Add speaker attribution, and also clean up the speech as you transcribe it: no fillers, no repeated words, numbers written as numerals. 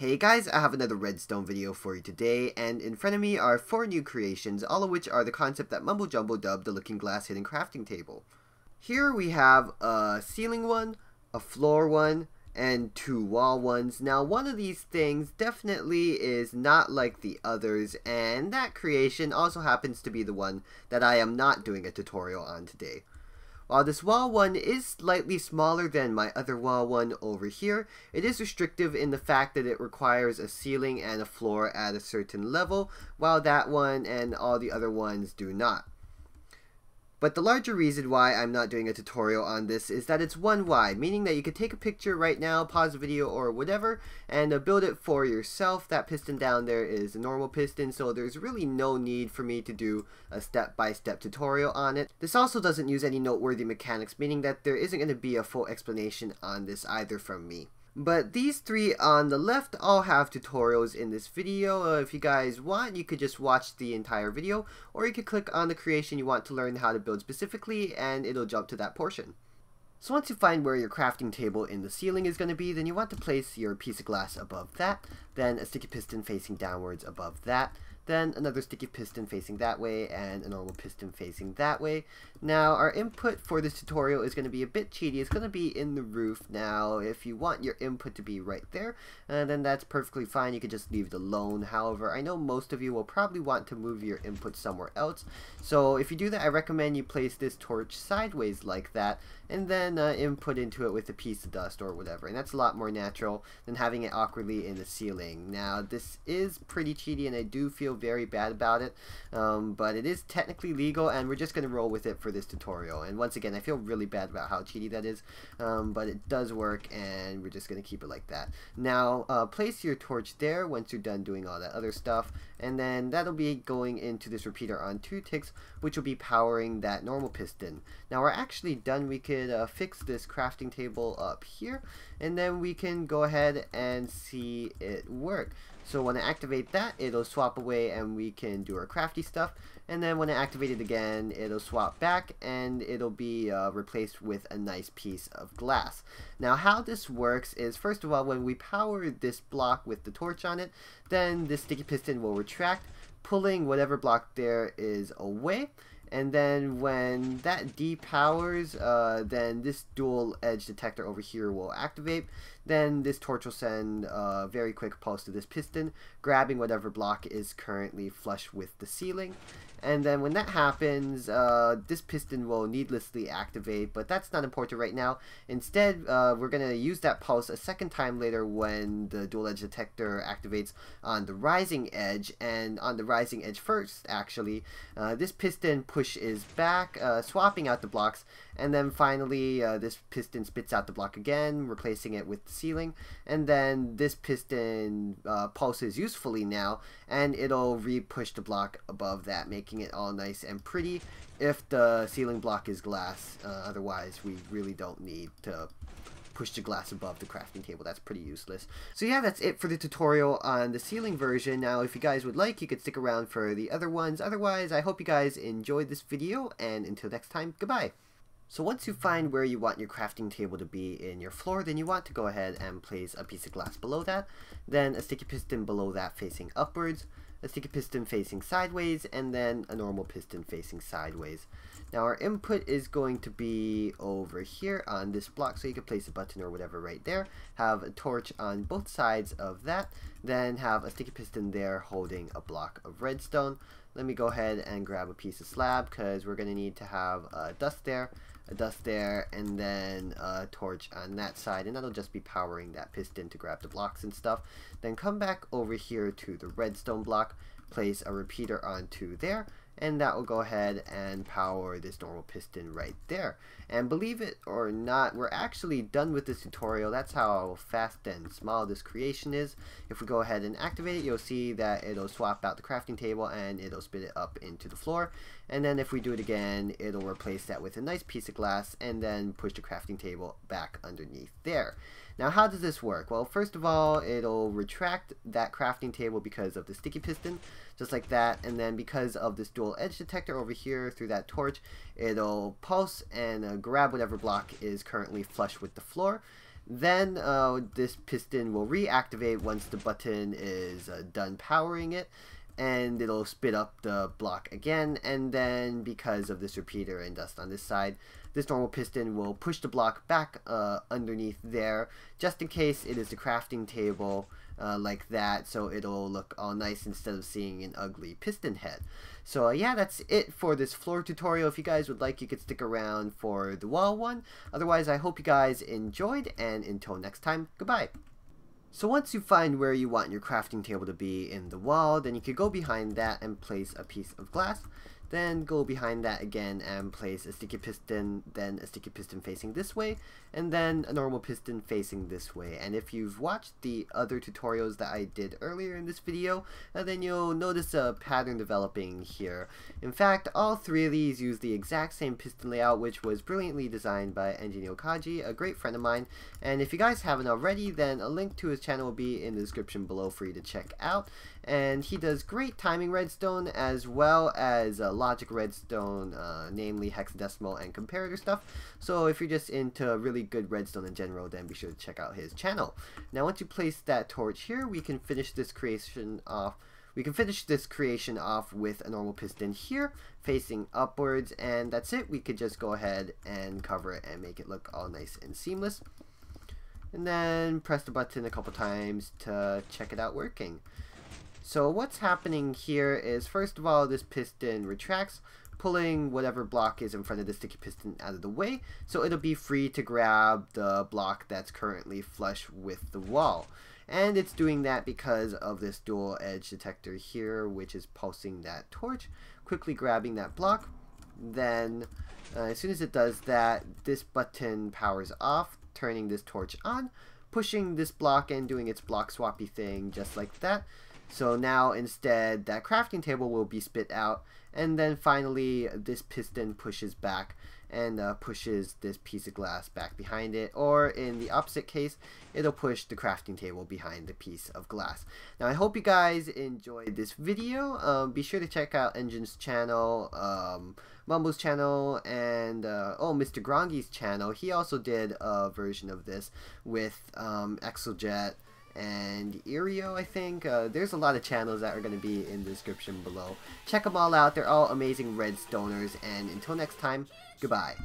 Speaker 1: Hey guys, I have another redstone video for you today, and in front of me are 4 new creations, all of which are the concept that Mumbo Jumbo dubbed the Looking Glass Hidden Crafting Table. Here we have a ceiling one, a floor one, and 2 wall ones. Now one of these things definitely is not like the others, and that creation also happens to be the one that I am not doing a tutorial on today. While this wall one is slightly smaller than my other wall one over here, it is restrictive in the fact that it requires a ceiling and a floor at a certain level, while that one and all the other ones do not. But the larger reason why I'm not doing a tutorial on this is that it's one wide, meaning that you could take a picture right now, pause the video or whatever, and build it for yourself. That piston down there is a normal piston, so there's really no need for me to do a step-by-step tutorial on it. This also doesn't use any noteworthy mechanics, meaning that there isn't going to be a full explanation on this either from me. But these 3 on the left all have tutorials in this video. If you guys want, you could just watch the entire video, or you could click on the creation you want to learn how to build specifically, and it'll jump to that portion. So once you find where your crafting table in the ceiling is going to be, then you want to place your piece of glass above that, then a sticky piston facing downwards above that, then another sticky piston facing that way, and a normal piston facing that way. Now, our input for this tutorial is going to be a bit cheaty. It's going to be in the roof. Now, if you want your input to be right there, then that's perfectly fine. You could just leave it alone. However, I know most of you will probably want to move your input somewhere else. So if you do that, I recommend you place this torch sideways like that, and then input into it with a piece of dust or whatever. And that's a lot more natural than having it awkwardly in the ceiling. Now, this is pretty cheaty, and I do feel very bad about it, but it is technically legal, and we're just going to roll with it for this tutorial. And once again, I feel really bad about how cheaty that is, but it does work, and we're just going to keep it like that. Now, place your torch there once you're done doing all that other stuff, and then that'll be going into this repeater on 2 ticks, which will be powering that normal piston. Now, we're actually done. We could fix this crafting table up here, and then we can go ahead and see it work. So when I activate that, it'll swap away and we can do our crafty stuff. And then when I activate it again, it'll swap back and it'll be replaced with a nice piece of glass. Now how this works is, first of all, when we power this block with the torch on it, then this sticky piston will retract, pulling whatever block there is away. And then when that depowers, then this dual edge detector over here will activate. Then this torch will send a very quick pulse to this piston, grabbing whatever block is currently flush with the ceiling. And then when that happens, this piston will needlessly activate, but that's not important right now. Instead, we're going to use that pulse a second time later when the dual edge detector activates on the rising edge. And on the rising edge first, actually, this piston pushes back, swapping out the blocks. And then finally, this piston spits out the block again, replacing it with the ceiling. And then this piston pulses usefully now, and it'll re-push the block above that, making it all nice and pretty if the ceiling block is glass. Otherwise, we really don't need to push the glass above the crafting table. That's pretty useless. So yeah, that's it for the tutorial on the ceiling version. Now, if you guys would like, you could stick around for the other ones. Otherwise, I hope you guys enjoyed this video, and until next time, goodbye. So once you find where you want your crafting table to be in your floor, then you want to go ahead and place a piece of glass below that, then a sticky piston below that facing upwards, a sticky piston facing sideways, and then a normal piston facing sideways. Now our input is going to be over here on this block, so you can place a button or whatever right there, have a torch on both sides of that, then have a sticky piston there holding a block of redstone. Let me go ahead and grab a piece of slab, because we're going to need to have a dust there, and then a torch on that side, and that'll just be powering that piston to grab the blocks and stuff. Then come back over here to the redstone block, place a repeater onto there, and that will go ahead and power this normal piston right there. And believe it or not, we're actually done with this tutorial. That's how fast and small this creation is. If we go ahead and activate it, you'll see that it'll swap out the crafting table and it'll spit it up into the floor. And then if we do it again, it'll replace that with a nice piece of glass and then push the crafting table back underneath there. Now, how does this work? Well, first of all, it'll retract that crafting table because of the sticky piston, just like that. And then because of this dual edge detector over here through that torch, it'll pulse and grab whatever block is currently flush with the floor. Then this piston will reactivate once the button is done powering it, and it'll spit up the block again. And then because of this repeater and dust on this side, this normal piston will push the block back underneath there, just in case it is the crafting table like that, so it'll look all nice instead of seeing an ugly piston head. So yeah, that's it for this floor tutorial. If you guys would like, you could stick around for the wall one. Otherwise, I hope you guys enjoyed, and until next time, goodbye. So once you find where you want your crafting table to be in the wall, then you could go behind that and place a piece of glass. Then go behind that again and place a sticky piston, then a sticky piston facing this way, and then a normal piston facing this way. And if you've watched the other tutorials that I did earlier in this video, then you'll notice a pattern developing here. In fact, all three of these use the exact same piston layout, which was brilliantly designed by Engineer Kaji, a great friend of mine. And if you guys haven't already, then a link to his channel will be in the description below for you to check out. And he does great timing redstone as well as logic redstone, namely hexadecimal and comparator stuff. So if you're just into really good redstone in general, then be sure to check out his channel. Now once you place that torch here, we can finish this creation off. We can finish this creation off with a normal piston here facing upwards, and that's it. We could just go ahead and cover it and make it look all nice and seamless. And then press the button a couple times to check it out working. So what's happening here is, first of all, this piston retracts, pulling whatever block is in front of the sticky piston out of the way, so it'll be free to grab the block that's currently flush with the wall. And it's doing that because of this dual edge detector here, which is pulsing that torch, quickly grabbing that block. Then as soon as it does that, this button powers off, turning this torch on, pushing this block and doing its block swappy thing just like that. So now instead that crafting table will be spit out, and then finally this piston pushes back and pushes this piece of glass back behind it, or in the opposite case, it'll push the crafting table behind the piece of glass. Now I hope you guys enjoyed this video. Be sure to check out Engine's channel, Mumble's channel, and Mr. Grongi's channel. He also did a version of this with Exeljet and Irio, I think. There's a lot of channels that are going to be in the description below. Check them all out. They're all amazing redstoners, and until next time, goodbye.